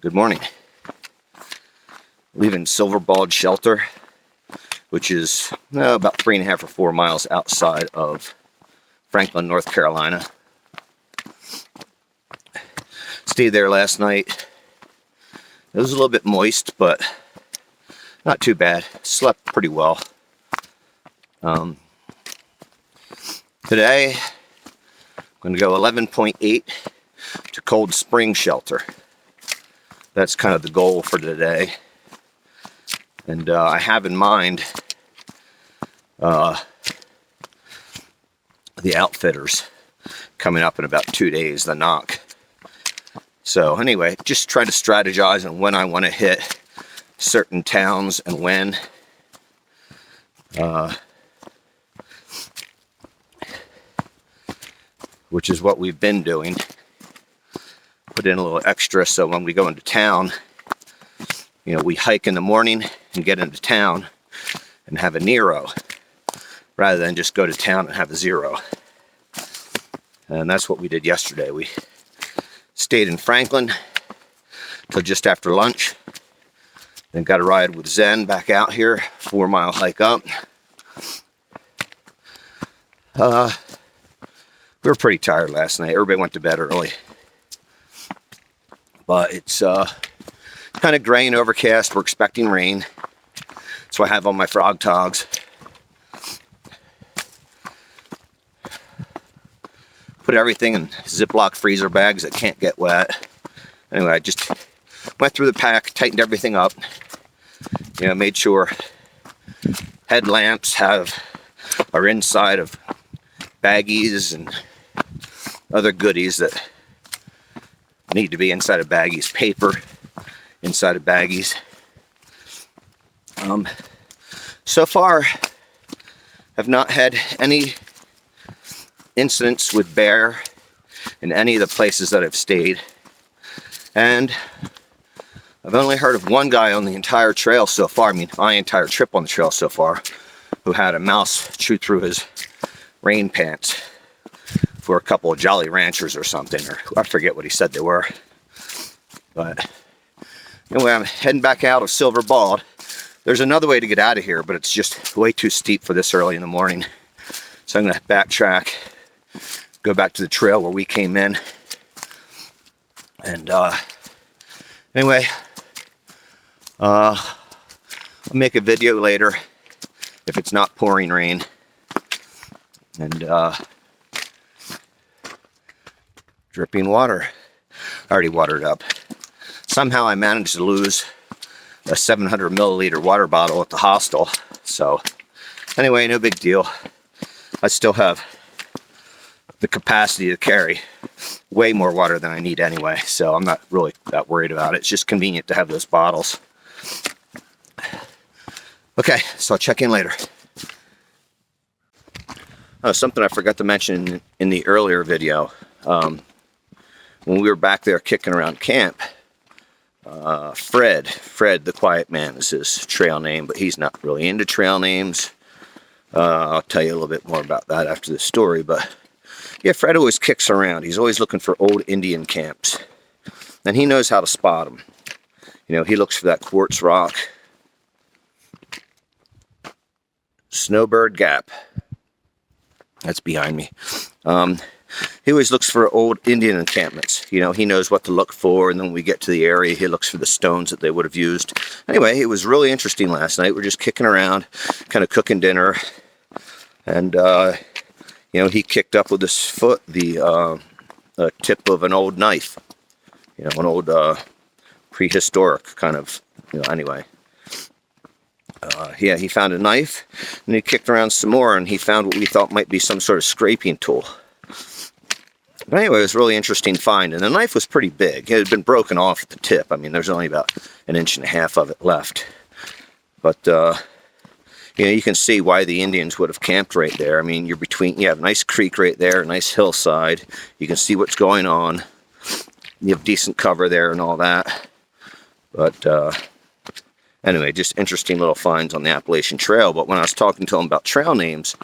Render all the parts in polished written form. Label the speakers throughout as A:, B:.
A: Good morning. Leaving Siler Bald shelter, which is about 3.5 or 4 miles outside of Franklin, North Carolina. Stayed there last night. It was a little bit moist, but not too bad. Slept pretty well. Today, I'm going to go 11.8 to Cold Spring Shelter. That's kind of the goal for today. And I have in mind the outfitters coming up in about 2 days, the knock. So anyway, just try to strategize on when I want to hit certain towns and when. Which is what we've been doing. Put in a little extra so when we go into town, we hike in the morning and get into town and have a Nero rather than just go to town and have a zero. And that's what we did yesterday. We stayed in Franklin till just after lunch, then got a ride with Zen back out here, 4-mile hike up. We were pretty tired last night. Everybody went to bed early. But it's kind of gray and overcast. We're expecting rain. So I have all my frog togs. Put everything in Ziploc freezer bags that can't get wet. Anyway, I just went through the pack, tightened everything up. Made sure headlamps are inside of baggies and other goodies that need to be inside of baggies. Paper inside of baggies. So far, I've not had any incidents with bear in any of the places that I've stayed. And I've only heard of one guy on the entire trail so far, my entire trip on the trail so far, who had a mouse chew through his rain pants for a couple of Jolly Ranchers or something, or I forget what he said they were. But anyway, I'm heading back out of Siler Bald. There's another way to get out of here, but it's just way too steep for this early in the morning. So I'm going to backtrack, go back to the trail where we came in. And anyway, I'll make a video later if it's not pouring rain. And dripping water. I already watered up. Somehow I managed to lose a 700 milliliter water bottle at the hostel. So anyway, no big deal. I still have the capacity to carry way more water than I need anyway. So I'm not really that worried about it. It's just convenient to have those bottles. Okay, so I'll check in later. Oh, something I forgot to mention in the earlier video. When we were back there kicking around camp, Fred the Quiet Man is his trail name, but he's not really into trail names. I'll tell you a little bit more about that after the story, but yeah, Fred always kicks around. He's always looking for old Indian camps, and he knows how to spot them. He looks for that quartz rock. Snowbird Gap. That's behind me. He always looks for old Indian encampments. He knows what to look for, and then when we get to the area, he looks for the stones that they would have used. Anyway, it was really interesting last night. We're just kicking around, kind of cooking dinner, and he kicked up with his foot the tip of an old knife. An old prehistoric kind of. Anyway. He found a knife, and he kicked around some more, and he found what we thought might be some sort of scraping tool. But anyway, it was a really interesting find, and the knife was pretty big. It had been broken off at the tip. There's only about 1.5 inches of it left. But, you can see why the Indians would have camped right there. You have a nice creek right there, a nice hillside. You can see what's going on. You have decent cover there and all that. But, anyway, just interesting little finds on the Appalachian Trail. But when I was talking to him about trail names,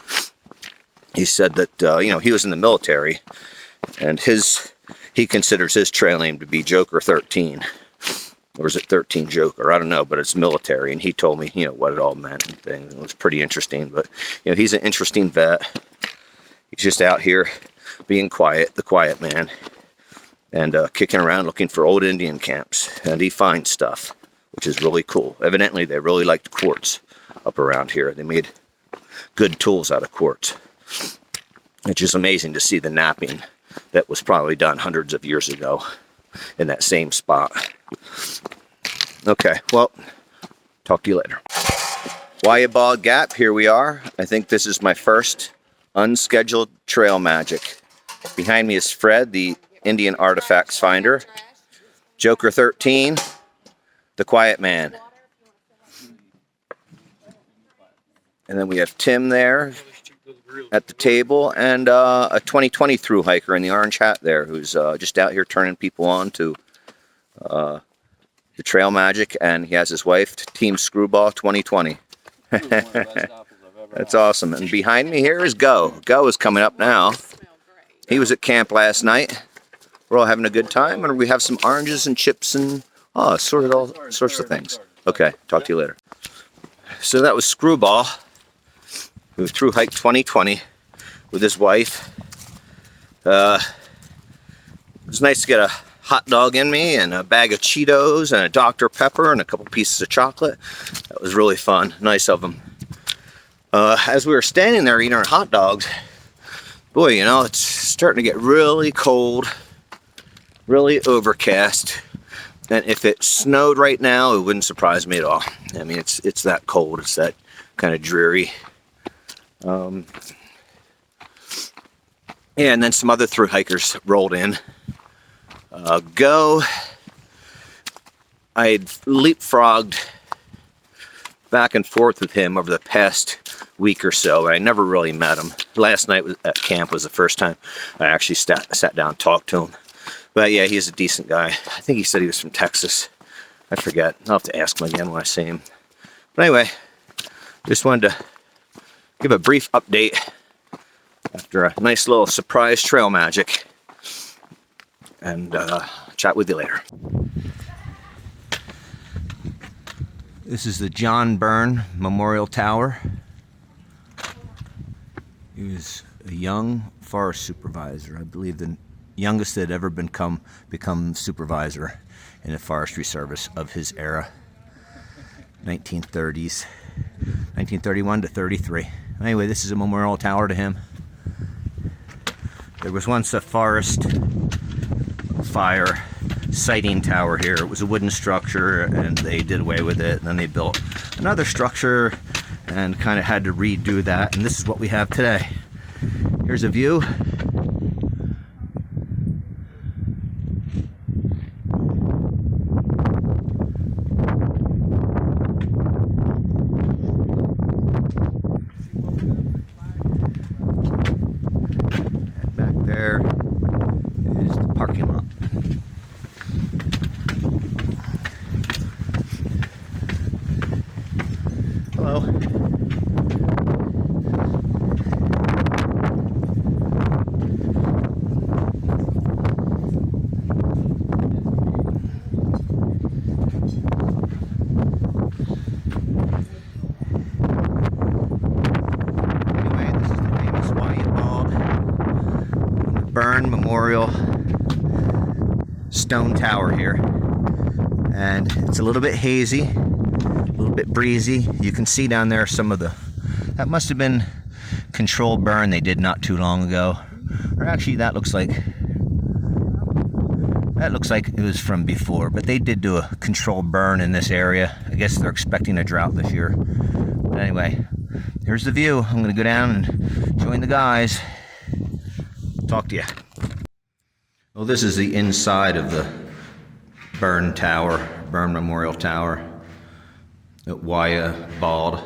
A: he said that, he was in the military, and he considers his trail name to be Joker 13. Or is it 13 Dirctor? I don't know, but it's military, and he told me, what it all meant and things. It was pretty interesting, but, he's an interesting vet. He's just out here being quiet, the quiet man, and kicking around looking for old Indian camps, and he finds stuff, which is really cool. Evidently, they really liked quartz up around here. They made good tools out of quartz. It's just amazing to see the napping that was probably done hundreds of years ago in that same spot. Okay, well, talk to you later. Wayah Ball Gap, here we are. I think this is my first unscheduled trail magic. Behind me is Fred, the Indian artifacts finder. Dirctor 13, the quiet man. And then we have Tim there at the table, and a 2020 thru hiker in the orange hat there, who's just out here turning people on to the trail magic, and he has his wife, Team Screwball 2020. That's awesome. And behind me here is Go. Go is coming up now. He was at camp last night. We're all having a good time, and we have some oranges and chips and all sorts of things. Okay, talk to you later. So that was Screwball, who thru hiked 2020 with his wife. It was nice to get a hot dog in me and a bag of Cheetos and a Dr. Pepper and a couple pieces of chocolate. That was really fun. Nice of them. As we were standing there eating our hot dogs, boy, it's starting to get really cold, really overcast. And if it snowed right now, it wouldn't surprise me at all. I mean, it's that cold. It's that kind of dreary. Yeah, and then some other thru hikers rolled in. Go, I had leapfrogged back and forth with him over the past week or so. I never really met him. Last night at camp was the first time I actually sat down and talked to him. But yeah, he's a decent guy. I think he said he was from Texas. I forget. I'll have to ask him again when I see him. But anyway, just wanted to give a brief update after a nice little surprise trail magic, and chat with you later. This is the John Byrne Memorial Tower. He was a young forest supervisor. I believe the youngest that had ever become supervisor in the Forestry Service of his era. 1930s. 1931 to 33. Anyway, this is a memorial tower to him. There was once a forest fire sighting tower here. It was a wooden structure, and they did away with it. And then they built another structure and kind of had to redo that. And this is what we have today. Here's a view. There is the parking lot. Hello. Byrne Memorial stone tower here, and it's a little bit hazy, a little bit breezy. You can see down there some of that must have been controlled burn they did not too long ago, or actually that looks like it was from before, but they did do a controlled burn in this area. I guess they're expecting a drought this year. But anyway, here's the view. I'm gonna go down and join the guys. Talk to you. Well, this is the inside of the Byrne Memorial Tower at Wayah Bald.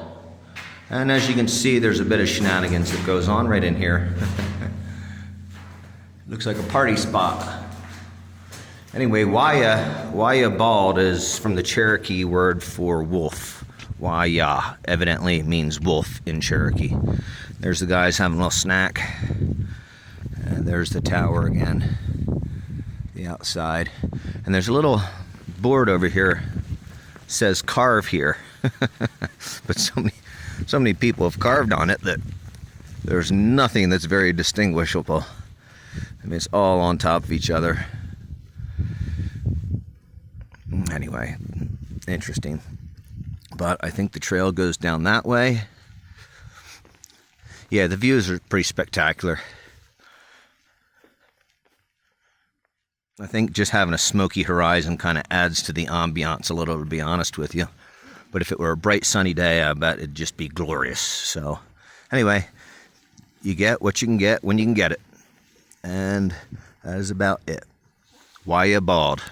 A: And as you can see, there's a bit of shenanigans that goes on right in here. Looks like a party spot. Anyway, Wayah Bald is from the Cherokee word for wolf. Wayah evidently means wolf in Cherokee. There's the guys having a little snack. And there's the tower again, the outside. And there's a little board over here says carve here. But so many people have carved on it that there's nothing that's very distinguishable. I mean, it's all on top of each other. Anyway, interesting. But I think the trail goes down that way. Yeah, the views are pretty spectacular. I think just having a smoky horizon kind of adds to the ambiance a little, to be honest with you. But if it were a bright sunny day, I bet it'd just be glorious. So anyway, you get what you can get when you can get it. And that is about it. Wayah Bald.